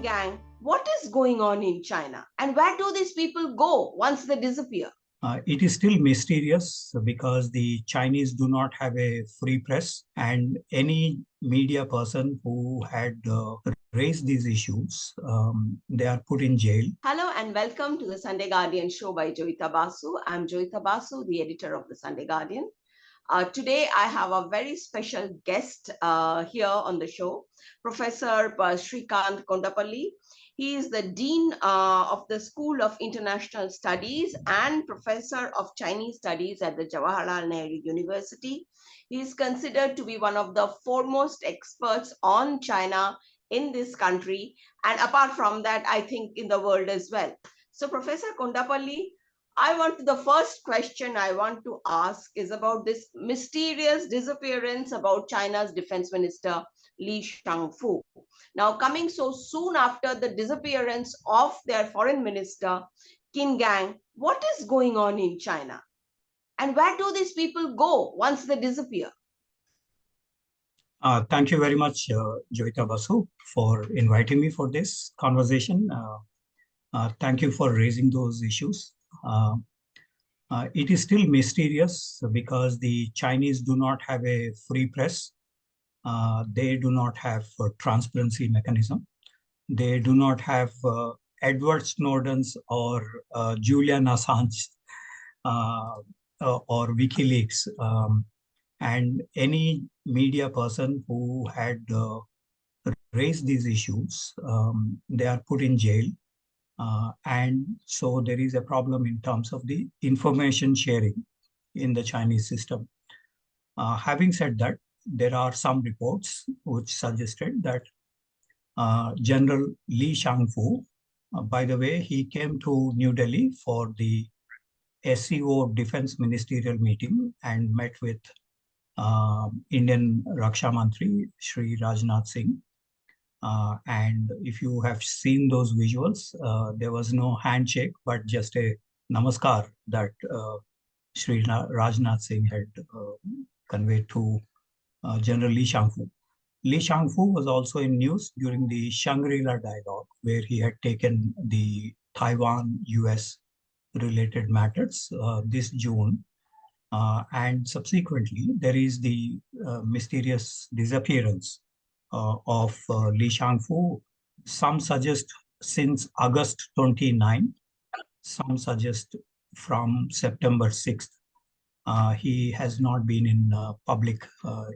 Gang, what is going on in China? And where do these people go once they disappear? It is still mysterious because the Chinese do not have a free press, and any media person who had raised these issues, they are put in jail. Hello and welcome to the Sunday Guardian show by Joyeeta Basu. I'm Joyeeta Basu, the editor of the Sunday Guardian. Today, I have a very special guest here on the show, Professor Prof Kondapalli. He is the Dean of the School of International Studies and Professor of Chinese Studies at the Jawaharlal Nehru University. He is considered to be one of the foremost experts on China in this country, and apart from that, I think in the world as well. So, Professor Kondapalli, the first question I want to ask is about this mysterious disappearance about China's defense minister, Li Shangfu. Now, coming so soon after the disappearance of their foreign minister, Qin Gang, what is going on in China? And where do these people go once they disappear? Thank you very much, Joyeeta Basu, for inviting me for this conversation. Thank you for raising those issues. It is still mysterious because the Chinese do not have a free press. They do not have a transparency mechanism. They do not have Edward Snowden's or Julian Assange or WikiLeaks. And any media person who had raised these issues, they are put in jail. And so there is a problem in terms of the information sharing in the Chinese system. Having said that, there are some reports which suggested that General Li Shangfu, by the way, he came to New Delhi for the SEO Defense Ministerial meeting and met with Indian Raksha Mantri, Shri Rajnath Singh. And if you have seen those visuals, there was no handshake, but just a namaskar that Shri Rajnath Singh had conveyed to General Li Shangfu. Li Shangfu was also in news during the Shangri-La dialogue, where he had taken the Taiwan-US related matters this June. And subsequently, there is the mysterious disappearance of Li Shangfu. Some suggest since August 29, some suggest from September 6th. He has not been in public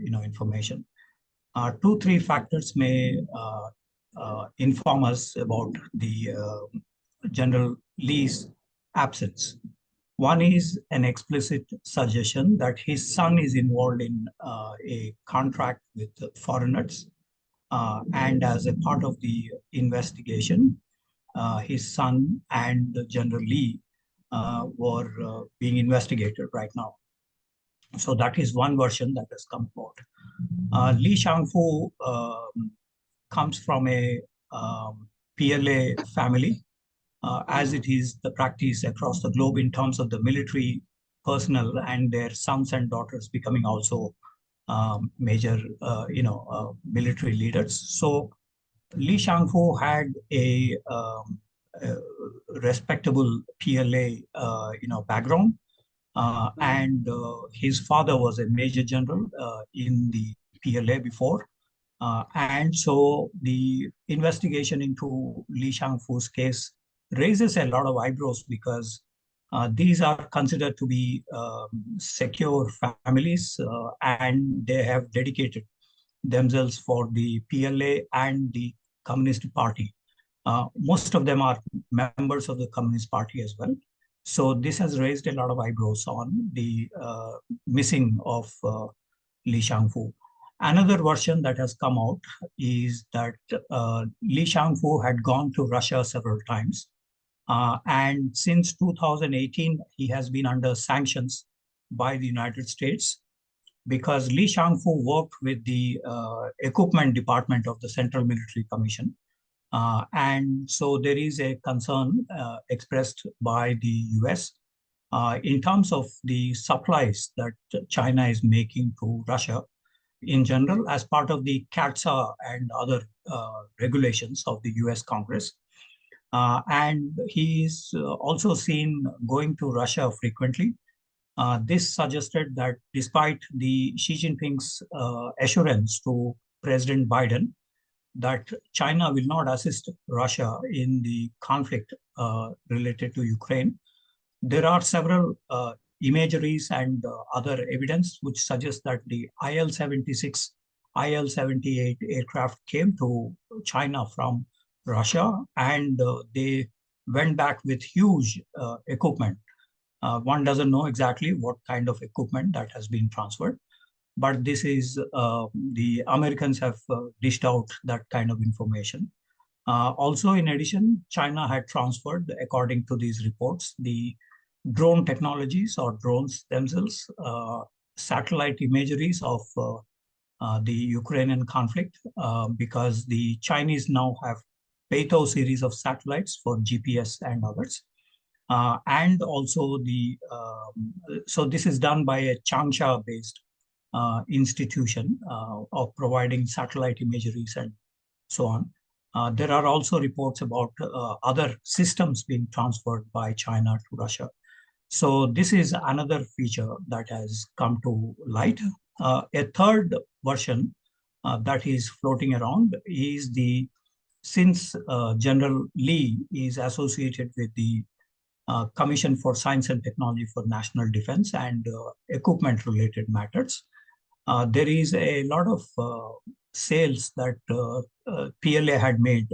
information. 2-3 factors may inform us about the General Li's absence. One is an explicit suggestion that his son is involved in a contract with foreigners. And as a part of the investigation, his son and General Li were being investigated right now. So that is one version that has come out. Li Shangfu comes from a PLA family, as it is the practice across the globe in terms of the military personnel and their sons and daughters becoming also major, military leaders. So Li Shangfu had a respectable PLA, background, and his father was a major general in the PLA before. And so the investigation into Li Shangfu's case raises a lot of eyebrows because these are considered to be secure families, and they have dedicated themselves for the PLA and the Communist Party. Most of them are members of the Communist Party as well. So this has raised a lot of eyebrows on the missing of Li Shangfu. Another version that has come out is that Li Shangfu had gone to Russia several times. And since 2018, he has been under sanctions by the United States because Li Shangfu worked with the equipment department of the Central Military Commission. And so there is a concern expressed by the US in terms of the supplies that China is making to Russia. in general as part of the CATSA and other regulations of the US Congress. And he is also seen going to Russia frequently. This suggested that despite the Xi Jinping's assurance to President Biden that China will not assist Russia in the conflict related to Ukraine, there are several imageries and other evidence which suggest that the IL-76, IL-78 aircraft came to China from Russia, and they went back with huge equipment. One doesn't know exactly what kind of equipment that has been transferred, but this is the Americans have dished out that kind of information. Also, in addition, China had transferred, according to these reports, the drone technologies or drones themselves, satellite imageries of the Ukrainian conflict, because the Chinese now have Beidou series of satellites for GPS and others. And also so this is done by a Changsha-based institution of providing satellite imageries and so on. There are also reports about other systems being transferred by China to Russia. So this is another feature that has come to light. A third version that is floating around is since General Lee is associated with the Commission for Science and Technology for National Defense and equipment related matters, there is a lot of sales that PLA had made.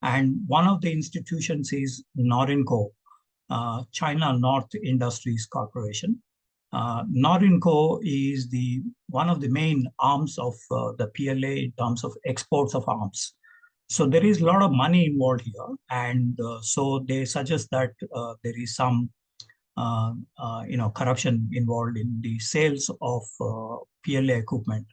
And one of the institutions is Norinco, China North Industries Corporation. Norinco is one of the main arms of the PLA in terms of exports of arms. So there is a lot of money involved here, and so they suggest that there is some corruption involved in the sales of PLA equipment.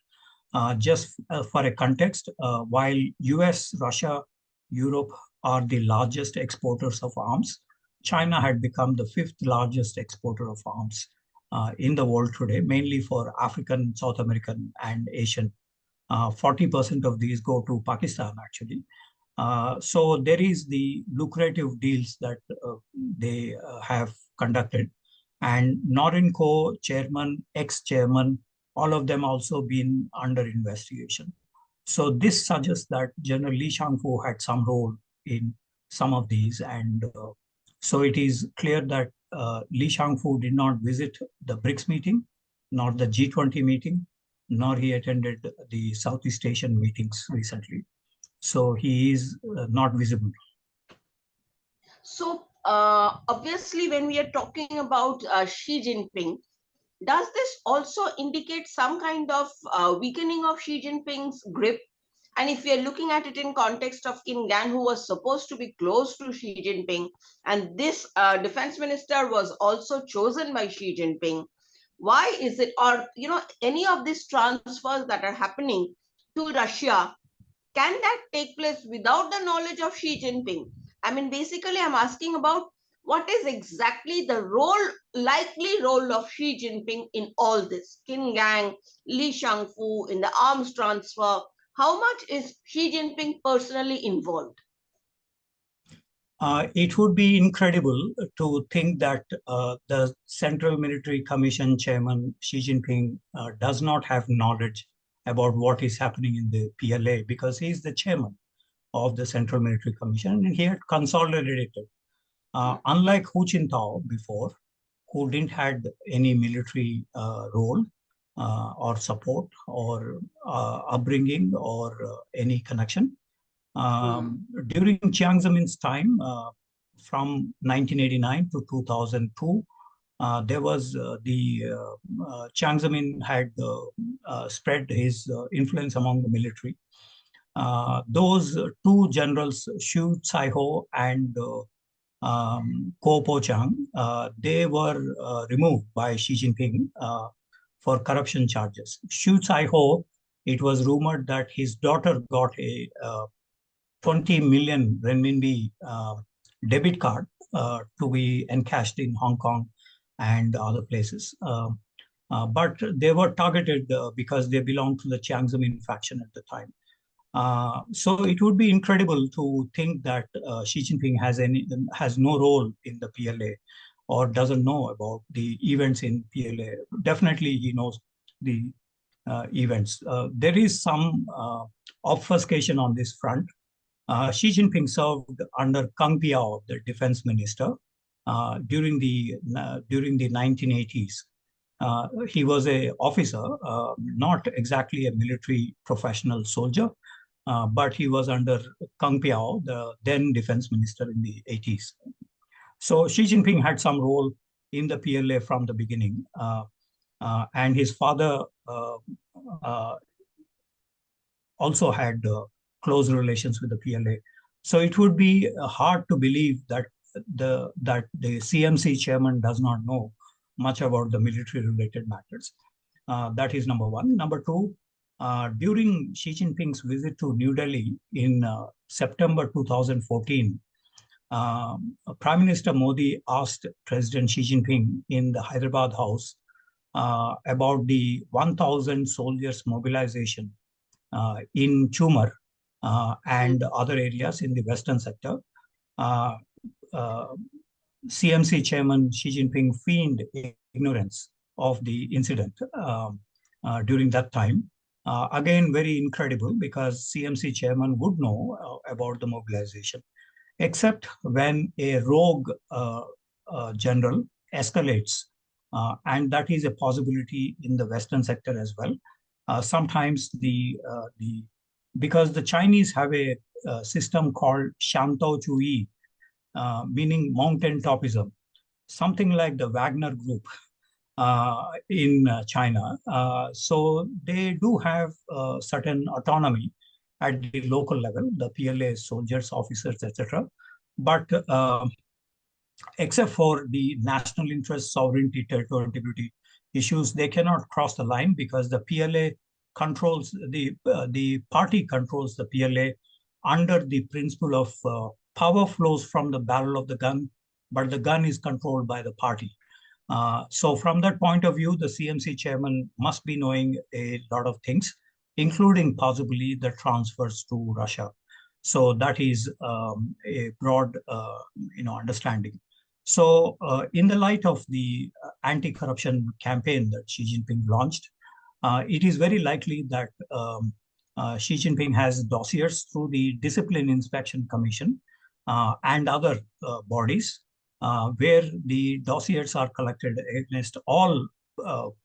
Just for a context, while US, Russia, Europe are the largest exporters of arms, China had become the fifth largest exporter of arms in the world today, mainly for African, South American, and Asian. 40% of these go to Pakistan, actually. So there is the lucrative deals that they have conducted. And Norinco chairman, ex-chairman, all of them also been under investigation. So this suggests that General Li Shangfu had some role in some of these. And so it is clear that Li Shangfu did not visit the BRICS meeting, nor the G20 meeting, nor he attended the Southeast Asian meetings recently. So he is not visible. So obviously, when we are talking about Xi Jinping, does this also indicate some kind of weakening of Xi Jinping's grip? And if we are looking at it in context of Kim Gan, who was supposed to be close to Xi Jinping, and this defense minister was also chosen by Xi Jinping, why is it, or any of these transfers that are happening to Russia, can that take place without the knowledge of Xi Jinping? I mean, basically, I'm asking about what is exactly the likely role of Xi Jinping in all this? Qin Gang, Li Shangfu, in the arms transfer. How much is Xi Jinping personally involved? It would be incredible to think that the Central Military Commission chairman, Xi Jinping, does not have knowledge about what is happening in the PLA, because he is the chairman of the Central Military Commission and he had consolidated. Unlike Hu Jintao before, who didn't had any military role or support or upbringing or any connection. During Jiang Zemin's time, from 1989 to 2002, there was Jiang Zemin had spread his influence among the military. Those two generals, Xu Caiho and Kuo Po-chang, they were removed by Xi Jinping for corruption charges. Xu Caiho, it was rumored that his daughter got a 20 million renminbi debit card to be encashed in Hong Kong and other places. but they were targeted because they belonged to the Jiang Zemin faction at the time. So it would be incredible to think that Xi Jinping has no role in the PLA or doesn't know about the events in PLA. Definitely, he knows the events. There is some obfuscation on this front. Xi Jinping served under Kang Biao, the defense minister, during the 1980s. He was a officer, not exactly a military professional soldier, but he was under Kang Biao, the then defense minister in the 80s. So Xi Jinping had some role in the PLA from the beginning, and his father uh, also had close relations with the PLA. So it would be hard to believe that the CMC chairman does not know much about the military-related matters. That is number one. Number two, during Xi Jinping's visit to New Delhi in September 2014, Prime Minister Modi asked President Xi Jinping in the Hyderabad house about the 1,000 soldiers mobilization in Chumar and other areas in the western sector. Uh, uh, CMC Chairman Xi Jinping feigned ignorance of the incident during that time. Again, very incredible because CMC Chairman would know about the mobilization, except when a rogue general escalates, and that is a possibility in the western sector as well. Sometimes the because the Chinese have a system called Shantao Chui, meaning mountaintopism, something like the Wagner Group in China. So they do have certain autonomy at the local level, the PLA soldiers, officers, etc. But except for the national interest, sovereignty, territorial integrity issues, they cannot cross the line because the PLA controls the party controls the PLA under the principle of power flows from the barrel of the gun, but the gun is controlled by the party. So from that point of view, the CMC chairman must be knowing a lot of things, including possibly the transfers to Russia. So that is a broad, understanding. So in the light of the anti-corruption campaign that Xi Jinping launched, it is very likely that Xi Jinping has dossiers through the Discipline Inspection Commission and other bodies where the dossiers are collected against all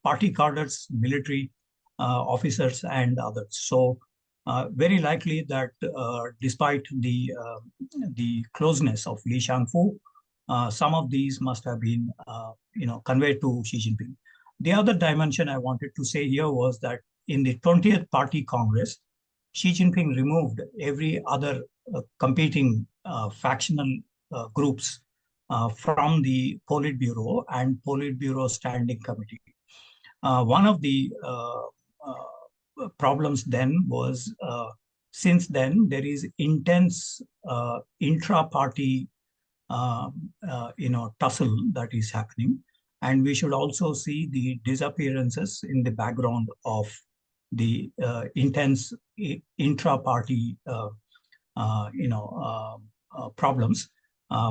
party cadres, military officers, and others. So very likely that despite the closeness of Li Shangfu, some of these must have been conveyed to Xi Jinping. The other dimension I wanted to say here was that in the 20th Party Congress, Xi Jinping removed every other competing factional groups from the Politburo and Politburo Standing Committee. One of the problems then was since then there is intense intra-party tussle that is happening, and we should also see the disappearances in the background of the intense intra-party problems.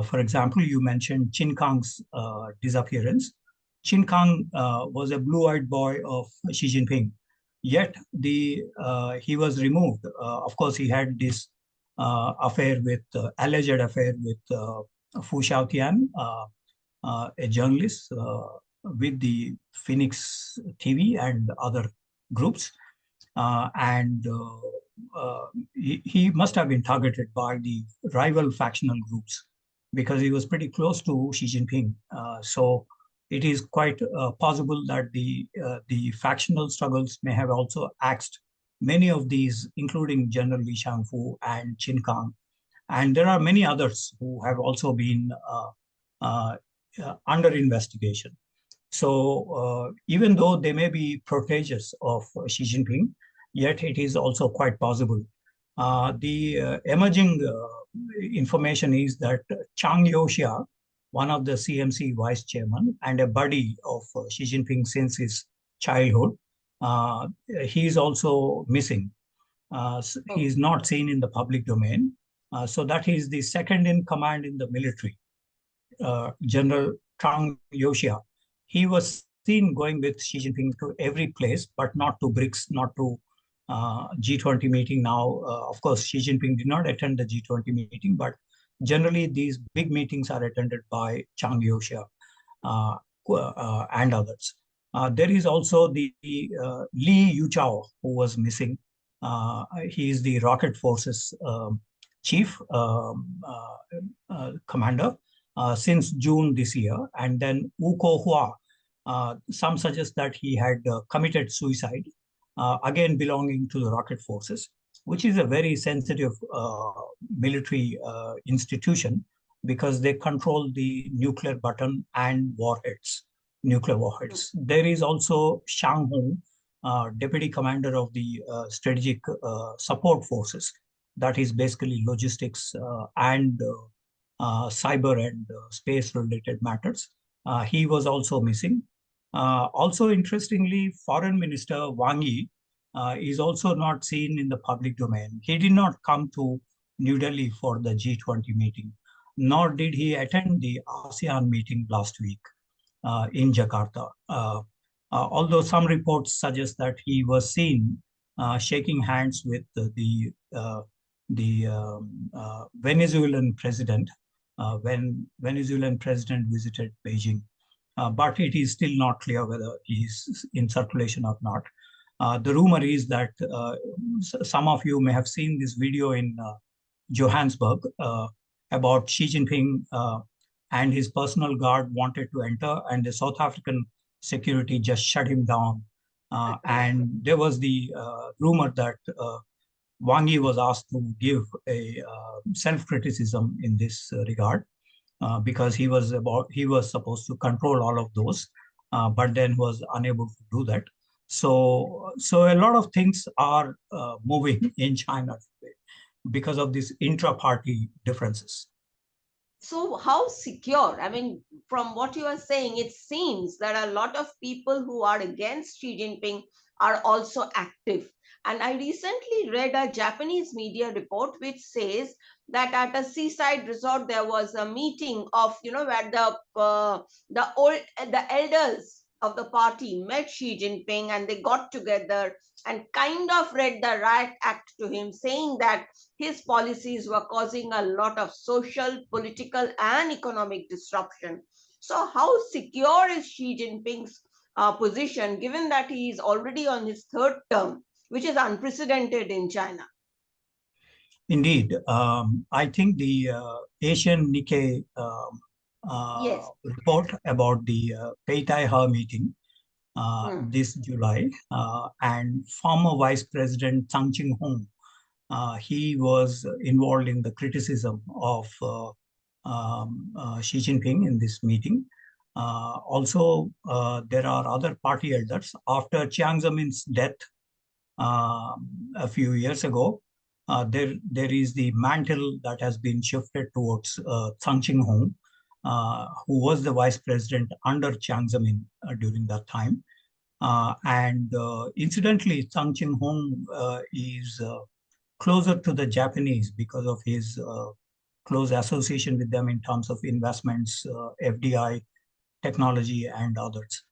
For example, you mentioned Chin Kang's disappearance. Chin Kang was a blue-eyed boy of Xi Jinping, yet he was removed. Of course, he had this alleged affair with Fu Xiaotian, a journalist with the Phoenix TV and other groups. He must have been targeted by the rival factional groups because he was pretty close to Xi Jinping. So it is quite possible that the factional struggles may have also axed many of these, including General Li Shangfu and Qin Kang. And there are many others who have also been under investigation. So even though they may be proteges of Xi Jinping, yet it is also quite possible. The emerging information is that Chang Youxia, one of the CMC vice chairman and a buddy of Xi Jinping since his childhood. Uh, he is also missing. He Oh, is not seen in the public domain. So that he is the second in command in the military, General Chang Yoxia. He was seen going with Xi Jinping to every place, but not to BRICS, not to G20 meeting. Now, of course, Xi Jinping did not attend the G20 meeting, but generally these big meetings are attended by Chang Yoxia uh, and others. There is also the Li Yuchao, who was missing. He is the rocket forces chief commander since June this year. And then Wu Kohua, some suggest that he had committed suicide, again belonging to the rocket forces, which is a very sensitive military institution because they control the nuclear button and warheads, nuclear mm, warheads. There is also Shang Hong, deputy commander of the strategic support forces. That is basically logistics and cyber and space related matters. He was also missing. Also, interestingly, Foreign Minister Wang Yi is also not seen in the public domain. He did not come to New Delhi for the G20 meeting, nor did he attend the ASEAN meeting last week in Jakarta. Although some reports suggest that he was seen shaking hands with the Venezuelan president when Venezuelan president visited Beijing. But it is still not clear whether he is in circulation or not. The rumor is that some of you may have seen this video in Johannesburg about Xi Jinping and his personal guard wanted to enter, and the South African security just shut him down. And there was the rumor that Wang Yi was asked to give a self-criticism in this regard because he was supposed to control all of those, but then was unable to do that. So a lot of things are moving in China today because of these intra-party differences. so how secure? I mean, from what you are saying, it seems that a lot of people who are against Xi Jinping are also active. And I recently read a Japanese media report which says that at a seaside resort there was a meeting of, where the elders of the party met Xi Jinping and they got together and kind of read the riot act to him, saying that his policies were causing a lot of social, political, and economic disruption. So, how secure is Xi Jinping's position given that he is already on his third term, which is unprecedented in China? Indeed, I think the Asian Nikkei Yes. report about the Peitai meeting Hmm. this July and former Vice President Tsang Ching-hung, he was involved in the criticism of Xi Jinping in this meeting. Also, there are other party elders. After Chiang Zemin's death a few years ago, there is the mantle that has been shifted towards Tsang Ching-hung, who was the vice president under Chiang Zemin during that time. And incidentally, Tsang Ching-hung is closer to the Japanese because of his close association with them in terms of investments, FDI, technology, and others.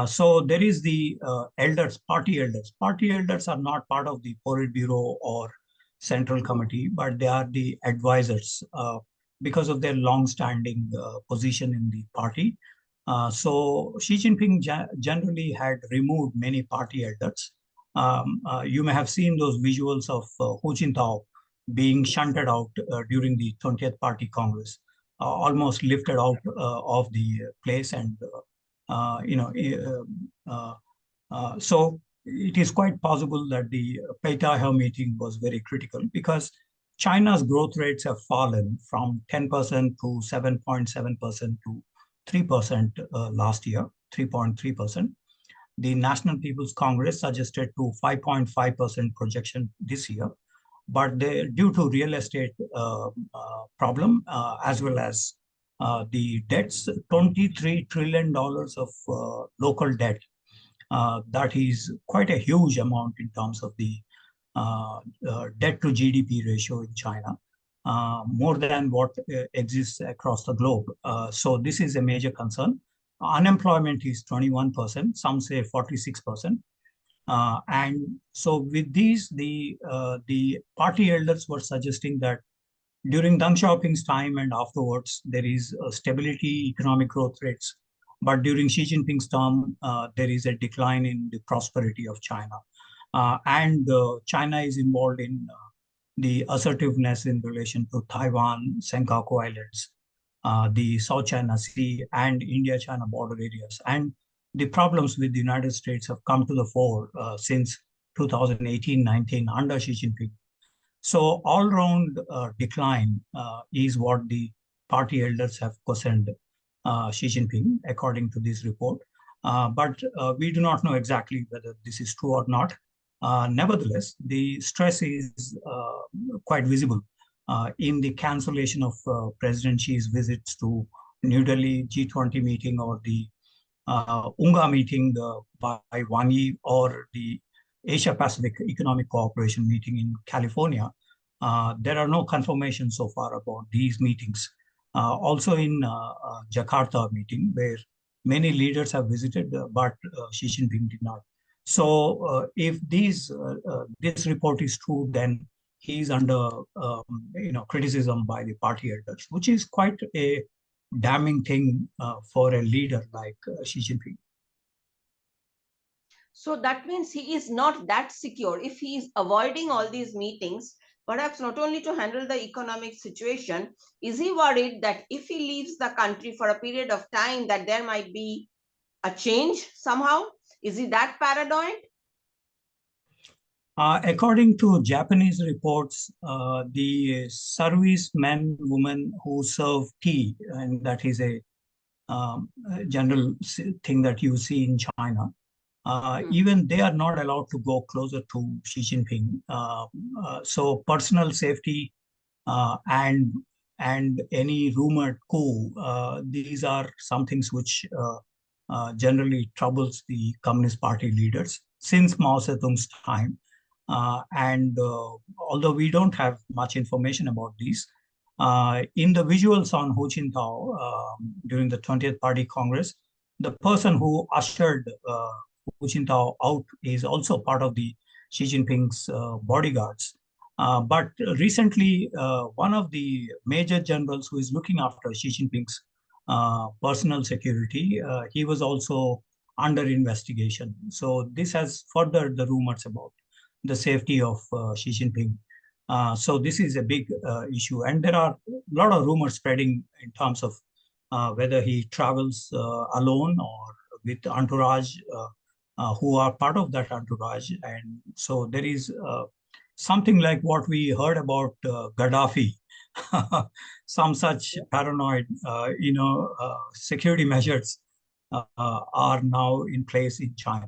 So there is the elders, party elders. Party elders are not part of the Politburo or Central Hmm. Committee, but they are the advisors because of their long-standing position in the party. So Xi Jinping generally had removed many party elders. You may have seen those visuals of Hu Jintao being Yes. shunted out during the 20th Party Congress, almost lifted out of the place and you know, so it is quite possible that the Peitahe meeting was very critical because China's growth rates have fallen from 10% to 7.7% to 3% last year, 3.3%. The National People's Congress suggested to 5.5% projection this year, but due to real estate problem as well as the debts, $23 trillion of local debt That is quite a huge amount in terms of the debt to GDP ratio in China, more than what exists across the globe. So this is a major concern. Unemployment is 21%, some say 46%. And so with these, the party elders were suggesting that during Deng Xiaoping's time and afterwards, there is stability, economic growth rates. But during Xi Jinping's term, there is a decline in the prosperity of China. And China is involved in the assertiveness in relation to Taiwan, Senkaku Islands, the South China Sea, and India-China border areas. And the problems with the United States have come to the fore since 2018-19 under Xi Jinping. So all-round decline is what the party elders have questioned Xi Jinping, according to this report. But we do not know exactly whether this is true or not. Nevertheless, the stress is quite visible in the cancellation of President Xi's visits to New Delhi G20 meeting or the UNGA meeting by Wang Yi or the Asia Pacific Economic Cooperation meeting in California. There are no confirmations so far about these meetings. Also in Jakarta meeting, where many leaders have visited, but Xi Jinping did not. So if this report is true, then he is under criticism by the party elders, which is quite a damning thing for a leader like Xi Jinping. So that means he is not that secure. If he is avoiding all these meetings, perhaps not only to handle the economic situation, is he worried that if he leaves the country for a period of time, that there might be a change somehow? Is he that paranoid? According to Japanese reports, the servicemen, women who serve tea, and that is a general thing that you see in China, even they are not allowed to go closer to Xi Jinping. So personal safety and any rumored coup, these are some things which generally troubles the Communist Party leaders since Mao Zedong's time. And although we don't have much information about these, in the visuals on Hu Jintao during the 20th Party Congress, the person who ushered Hu Jintao out is also part of the Xi Jinping's bodyguards. But recently, one of the major generals who is looking after Xi Jinping's personal security, he was also under investigation. So this has furthered the rumors about the safety of Xi Jinping. So this is a big issue. And there are a lot of rumors spreading in terms of whether he travels alone or with entourage who are part of that entourage. And so there is something like what we heard about Gaddafi, some such paranoid, security measures are now in place in China.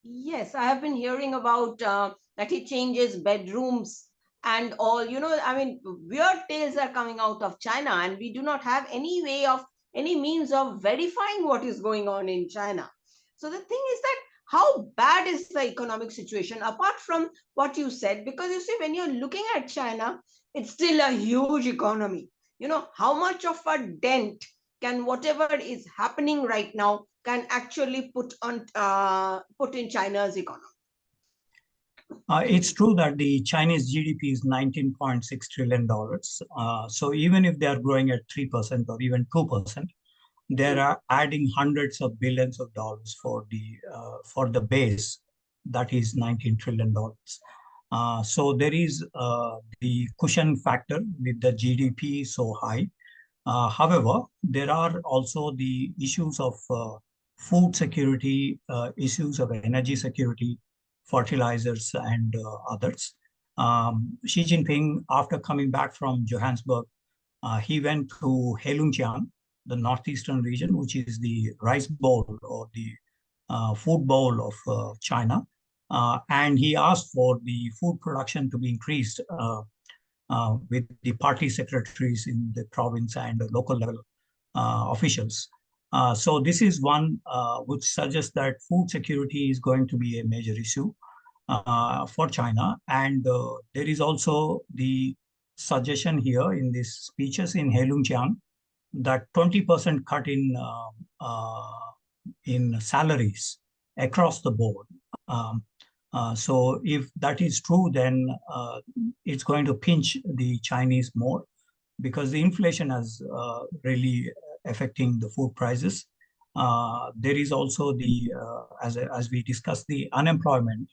Yes, I have been hearing about that he changes bedrooms and all. I mean, weird tales are coming out of China, and we do not have any means of verifying what is going on in China. So the thing is that how bad is the economic situation apart from what you said? Because you see, when you're looking at China, it's still a huge economy. How much of a dent can whatever is happening right now can actually put in China's economy? It's true that the Chinese GDP is $19.6 trillion. So even if they are growing at 3% or even 2%, they are adding hundreds of billions of dollars for the base that is $19 trillion. So there is the cushion factor with the GDP so high. However, there are also the issues of food security, issues of energy security, fertilizers, and others. Xi Jinping, after coming back from Johannesburg, he went to Heilongjiang, the northeastern region, which is the rice bowl or the food bowl of China. And he asked for the food production to be increased with the party secretaries in the province and the local level officials. So this is one which suggests that food security is going to be a major issue for China. And there is also the suggestion here in these speeches in Heilongjiang that 20% cut in salaries across the board. So if that is true, then it's going to pinch the Chinese more because the inflation is really affecting the food prices. There is also as we discussed, the unemployment.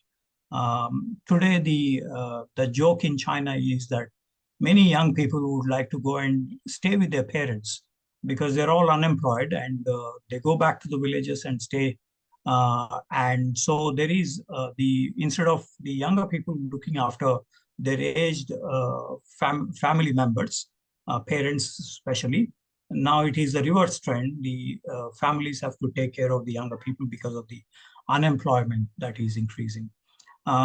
Today, the joke in China is that many young people would like to go and stay with their parents because they're all unemployed and they go back to the villages and stay. And so there is instead of the younger people looking after their aged family members, parents especially, now it is the reverse trend. The families have to take care of the younger people because of the unemployment that is increasing.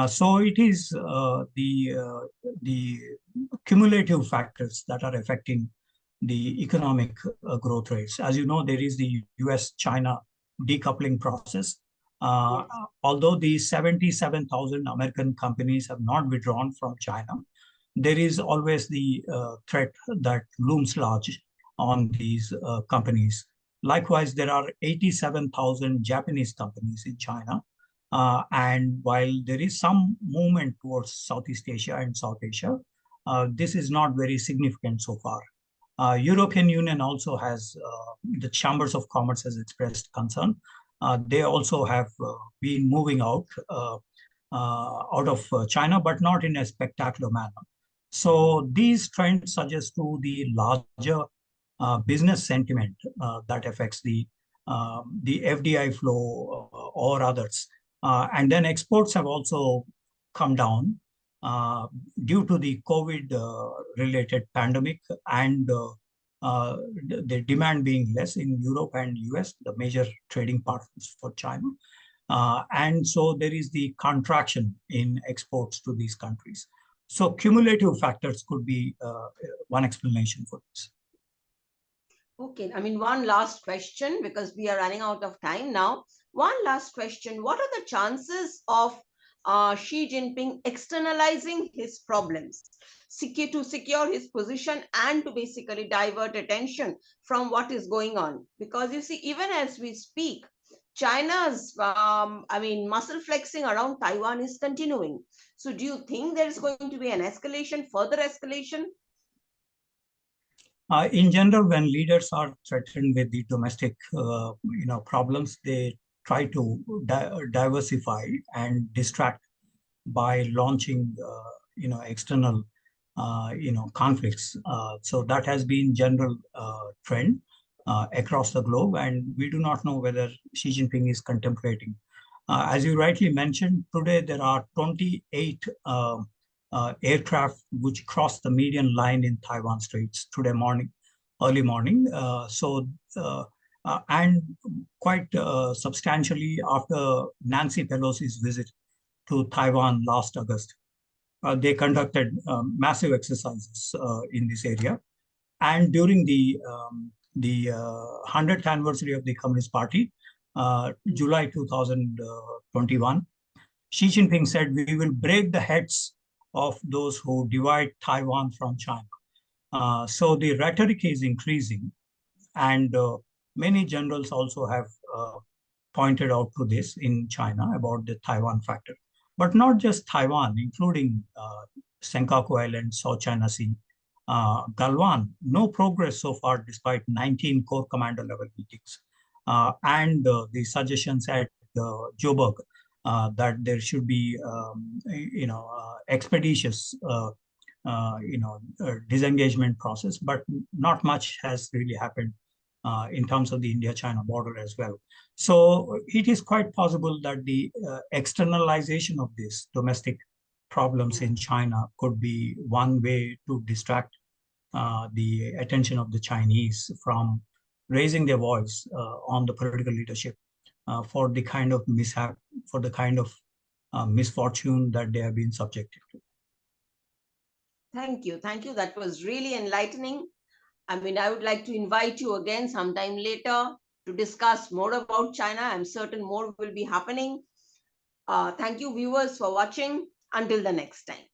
So it is the cumulative factors that are affecting the economic growth rates. As you know, there is the US-China decoupling process. Uh, Yes. Although the 77,000 American companies have not withdrawn from China, there is always the threat that looms large on these companies. Likewise, there are 87,000 Japanese companies in China. And while there is some movement towards Southeast Asia and South Asia, this is not very significant so far. European Union also has the chambers of commerce has expressed concern. They also have been moving out of China, but not in a spectacular manner. So these trends suggest to the larger business sentiment that affects the FDI flow or others. And then exports have also come down uh, due to the COVID related pandemic and the demand being less in Europe and US, the major trading partners for China. And so there is the contraction in exports to these countries. So cumulative factors could be one explanation for this. Okay, I mean, one last question because we are running out of time now. One last question. What are the chances of Xi Jinping externalizing his problems to secure his position and to basically divert attention from what is going on? Because you see, even as we speak, China's, muscle flexing around Taiwan is continuing. So do you think there is going to be an escalation, further escalation? In general, when leaders are threatened with the domestic, problems, they try to diversify and distract by launching, external, conflicts. So that has been general trend across the globe, and we do not know whether Xi Jinping is contemplating. As you rightly mentioned, today there are 28 aircraft which crossed the median line in Taiwan Straits today morning, early morning. And quite substantially after Nancy Pelosi's visit to Taiwan last August. They conducted massive exercises in this area. And during the 100th anniversary of the Communist Party, July 2021, Xi Jinping said, "We will break the heads of those who divide Taiwan from China." So the rhetoric is increasing, and many generals also have pointed out to this in China about the Taiwan factor. But not just Taiwan, including Senkaku Island, South China Sea, Galwan, no progress so far despite 19 core commander level meetings. And the suggestions at Joburg that there should be, expeditious, disengagement process, but not much has really happened in terms of the India-China border as well. So it is quite possible that the externalization of these domestic problems in China could be one way to distract the attention of the Chinese from raising their voice on the political leadership for the kind of mishap, for the kind of misfortune that they have been subjected to. Thank you. Thank you. That was really enlightening. I mean, I would like to invite you again sometime later to discuss more about China. I'm certain more will be happening. Thank you, viewers, for watching. Until the next time.